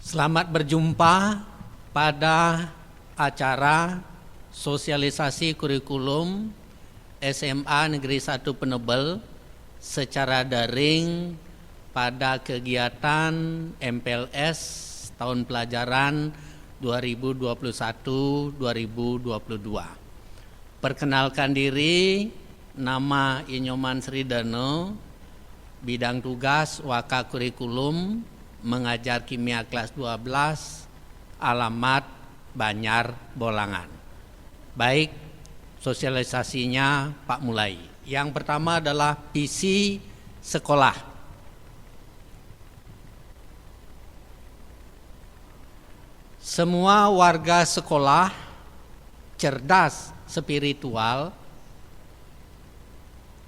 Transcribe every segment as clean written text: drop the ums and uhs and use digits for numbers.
Selamat berjumpa pada acara sosialisasi kurikulum SMA Negeri 1 Penebel secara daring pada kegiatan MPLS tahun pelajaran 2021-2022. Perkenalkan diri, nama Inyoman Sridano, bidang tugas Waka Kurikulum, mengajar kimia kelas 12, alamat Banjar Bolangan. Baik, sosialisasinya Pak mulai. Yang pertama adalah visi sekolah. Semua warga sekolah cerdas spiritual,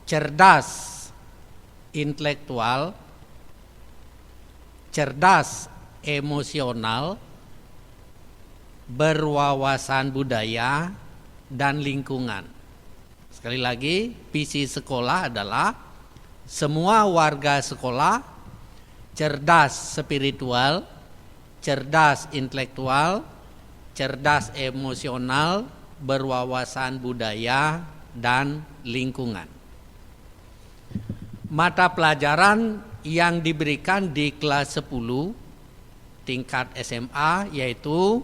cerdas intelektual, cerdas emosional, berwawasan budaya, dan lingkungan. Sekali lagi, visi sekolah adalah semua warga sekolah cerdas spiritual, cerdas intelektual, cerdas emosional, berwawasan budaya, dan lingkungan. Mata pelajaran yang diberikan di kelas 10 tingkat SMA yaitu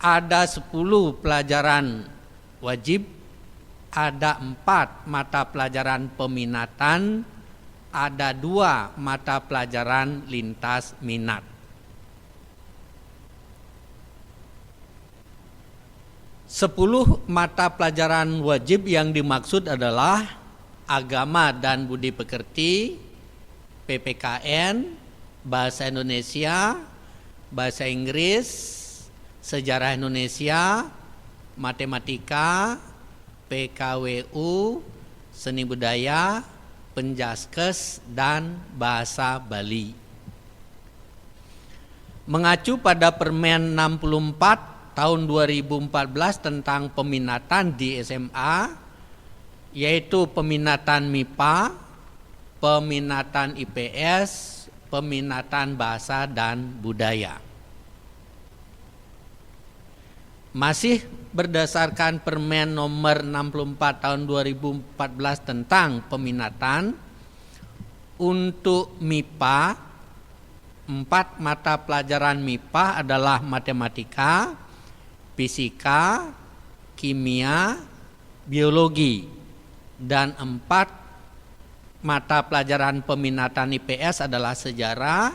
ada 10 pelajaran wajib, ada 4 mata pelajaran peminatan, ada 2 mata pelajaran lintas minat. 10 mata pelajaran wajib yang dimaksud adalah agama dan budi pekerti, PPKN, bahasa Indonesia, bahasa Inggris, sejarah Indonesia, matematika, PKWU, seni budaya, penjaskes, dan bahasa Bali. Mengacu pada Permen 64 tahun 2014 tentang peminatan di SMA, yaitu peminatan MIPA, peminatan IPS, peminatan bahasa dan budaya. Masih berdasarkan Permen nomor 64 tahun 2014 tentang peminatan, untuk MIPA, 4 mata pelajaran MIPA adalah matematika, fisika, kimia, biologi, dan 4 mata pelajaran peminatan IPS adalah sejarah,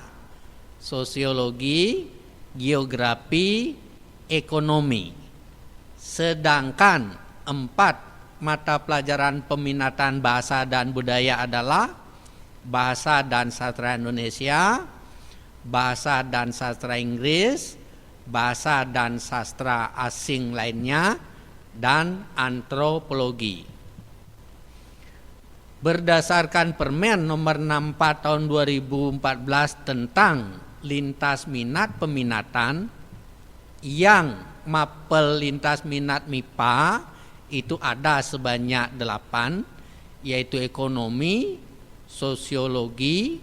sosiologi, geografi, ekonomi. Sedangkan 4 mata pelajaran peminatan bahasa dan budaya adalah bahasa dan sastra Indonesia, bahasa dan sastra Inggris, bahasa dan sastra asing lainnya, dan antropologi. Berdasarkan Permen nomor 64 tahun 2014 tentang lintas minat peminatan, yang mapel lintas minat MIPA itu ada sebanyak 8, yaitu ekonomi, sosiologi,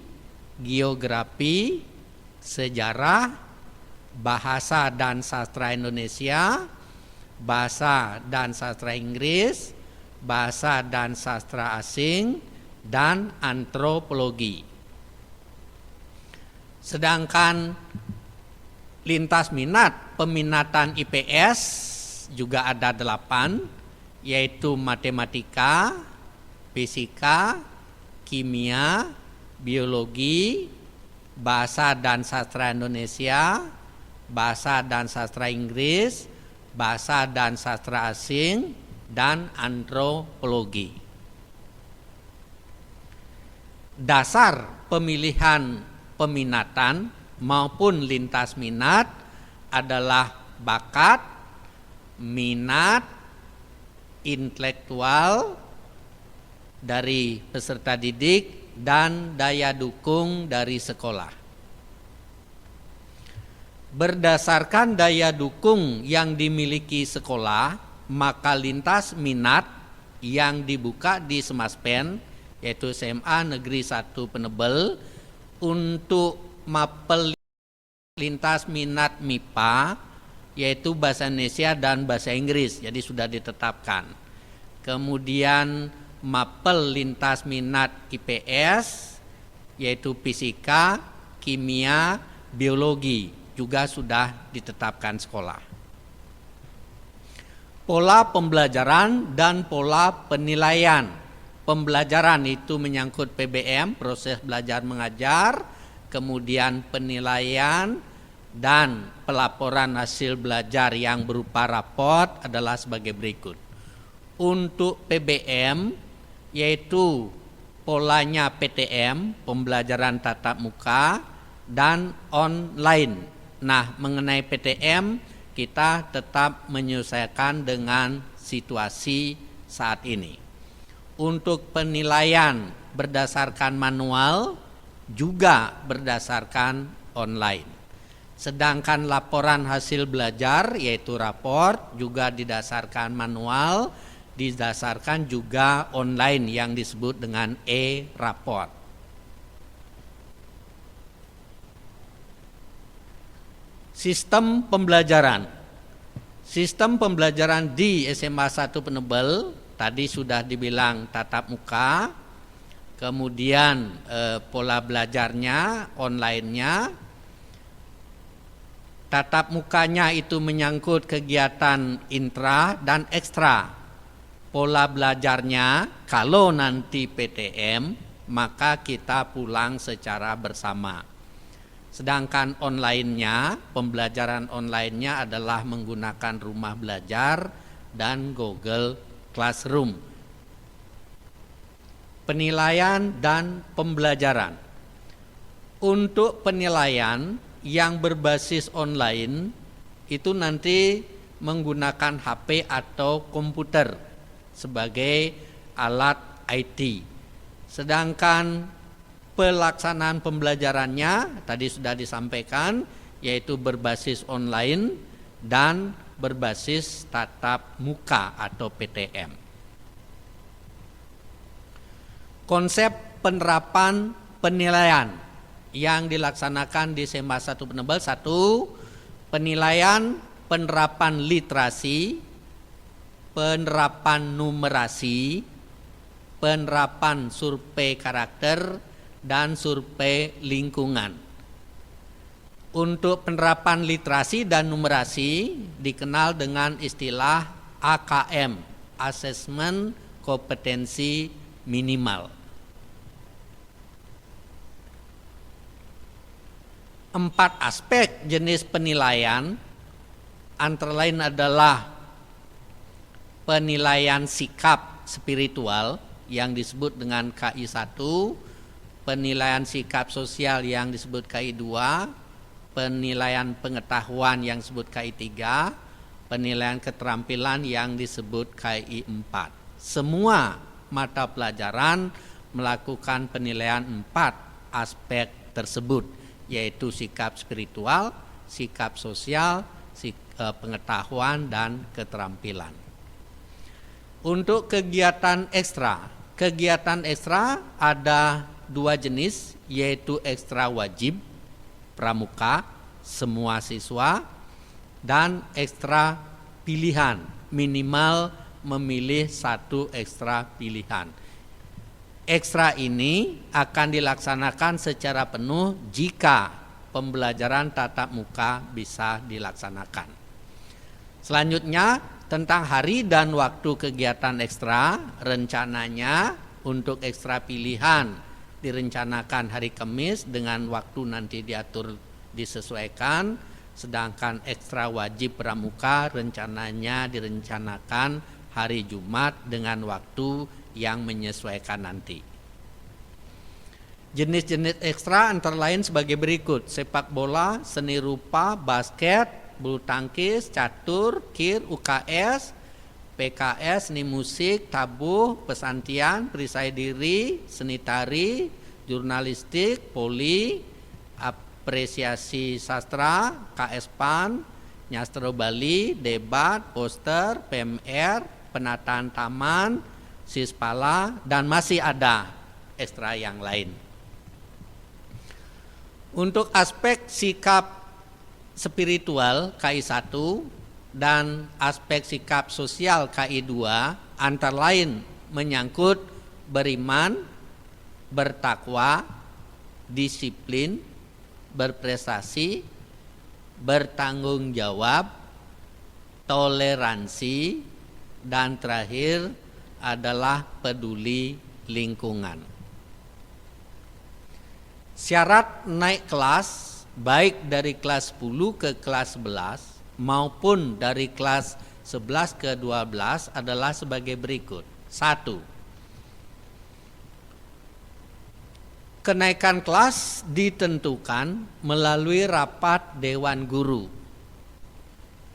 geografi, sejarah, bahasa dan sastra Indonesia, bahasa dan sastra Inggris, bahasa dan sastra asing, dan antropologi. Sedangkan lintas minat peminatan IPS juga ada 8, yaitu matematika, fisika, kimia, biologi, bahasa dan sastra Indonesia, bahasa dan sastra Inggris, bahasa dan sastra asing, dan antropologi. Dasar pemilihan peminatan maupun lintas minat adalah bakat, minat, intelektual dari peserta didik, dan daya dukung dari sekolah. Berdasarkan daya dukung yang dimiliki sekolah, maka lintas minat yang dibuka di Semaspen, yaitu SMA Negeri 1 Penebel, untuk mapel lintas minat MIPA, yaitu bahasa Indonesia dan bahasa Inggris, jadi sudah ditetapkan. Kemudian mapel lintas minat IPS, yaitu fisika, kimia, biologi, juga sudah ditetapkan sekolah. Pola pembelajaran dan pola penilaian. Pembelajaran itu menyangkut PBM, proses belajar mengajar, kemudian penilaian dan pelaporan hasil belajar yang berupa raport adalah sebagai berikut. Untuk PBM, yaitu polanya PTM, pembelajaran tatap muka dan online. Nah, mengenai PTM, kita tetap menyesuaikan dengan situasi saat ini. Untuk penilaian berdasarkan manual, juga berdasarkan online. Sedangkan laporan hasil belajar, yaitu raport, juga didasarkan manual, didasarkan juga online yang disebut dengan e-raport. Sistem pembelajaran. Sistem pembelajaran di SMA 1 Penebel tadi sudah dibilang tatap muka, kemudian pola belajarnya, online-nya. Tatap mukanya itu menyangkut kegiatan intra dan ekstra. Pola belajarnya kalau nanti PTM maka kita pulang secara bersama. Sedangkan online-nya, pembelajaran online-nya adalah menggunakan rumah belajar dan Google Classroom. Penilaian dan pembelajaran. Untuk penilaian yang berbasis online itu nanti menggunakan HP atau komputer sebagai alat IT. Sedangkan pelaksanaan pembelajarannya tadi sudah disampaikan, yaitu berbasis online dan berbasis tatap muka atau PTM. Konsep penerapan penilaian yang dilaksanakan di SMA 1 Penebel. 1. Penilaian penerapan literasi, penerapan numerasi, penerapan survei karakter, dan survei lingkungan. Untuk penerapan literasi dan numerasi dikenal dengan istilah AKM, Assessment Kompetensi Minimal. 4 aspek jenis penilaian antara lain adalah penilaian sikap spiritual yang disebut dengan KI 1, penilaian sikap sosial yang disebut KI 2, penilaian pengetahuan yang disebut KI 3, penilaian keterampilan yang disebut KI 4. Semua mata pelajaran melakukan penilaian 4 aspek tersebut, yaitu sikap spiritual, sikap sosial, pengetahuan, dan keterampilan. Untuk kegiatan ekstra ada 2 jenis, yaitu ekstra wajib pramuka semua siswa dan ekstra pilihan, minimal memilih 1 ekstra pilihan. Ekstra ini akan dilaksanakan secara penuh jika pembelajaran tatap muka bisa dilaksanakan. Selanjutnya tentang hari dan waktu kegiatan ekstra, rencananya untuk ekstra pilihan direncanakan hari Kamis dengan waktu nanti diatur disesuaikan, sedangkan ekstra wajib pramuka rencananya direncanakan hari Jumat dengan waktu yang menyesuaikan nanti. Jenis-jenis ekstra antara lain sebagai berikut: sepak bola, seni rupa, basket, bulu tangkis, catur, kir, UKS, PKS, seni musik, tabuh, pesantian, perisai diri, seni tari, jurnalistik, poli, apresiasi sastra, KS PAN, Nyastro Bali, debat, poster, PMR, penataan taman, Sispala, dan masih ada ekstra yang lain. Untuk aspek sikap spiritual KI1 dan aspek sikap sosial KI2 antara lain menyangkut beriman, bertakwa, disiplin, berprestasi, bertanggung jawab, toleransi, dan terakhir adalah peduli lingkungan. Syarat naik kelas baik dari kelas 10 ke kelas 11 maupun dari kelas 11 ke 12 adalah sebagai berikut. 1. Kenaikan kelas ditentukan melalui rapat Dewan Guru.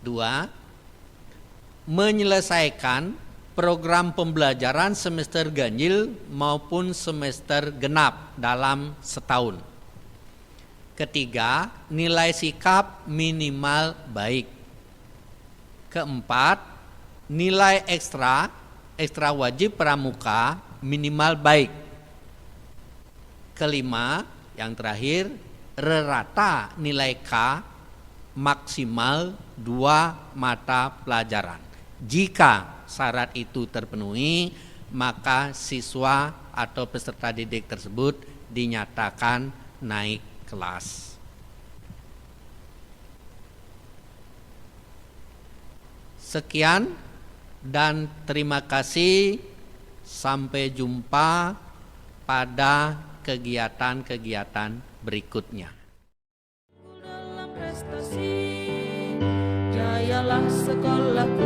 2. Menyelesaikan program pembelajaran semester ganjil maupun semester genap dalam setahun. Ketiga, nilai sikap minimal baik. Keempat, nilai ekstra wajib pramuka minimal baik. Kelima, yang terakhir, rata nilai K maksimal 2 mata pelajaran. Jika syarat itu terpenuhi, maka siswa atau peserta didik tersebut dinyatakan naik kelas. Sekian dan terima kasih. Sampai jumpa pada kegiatan-kegiatan berikutnya. Dalam prestasi, jayalah sekolahku.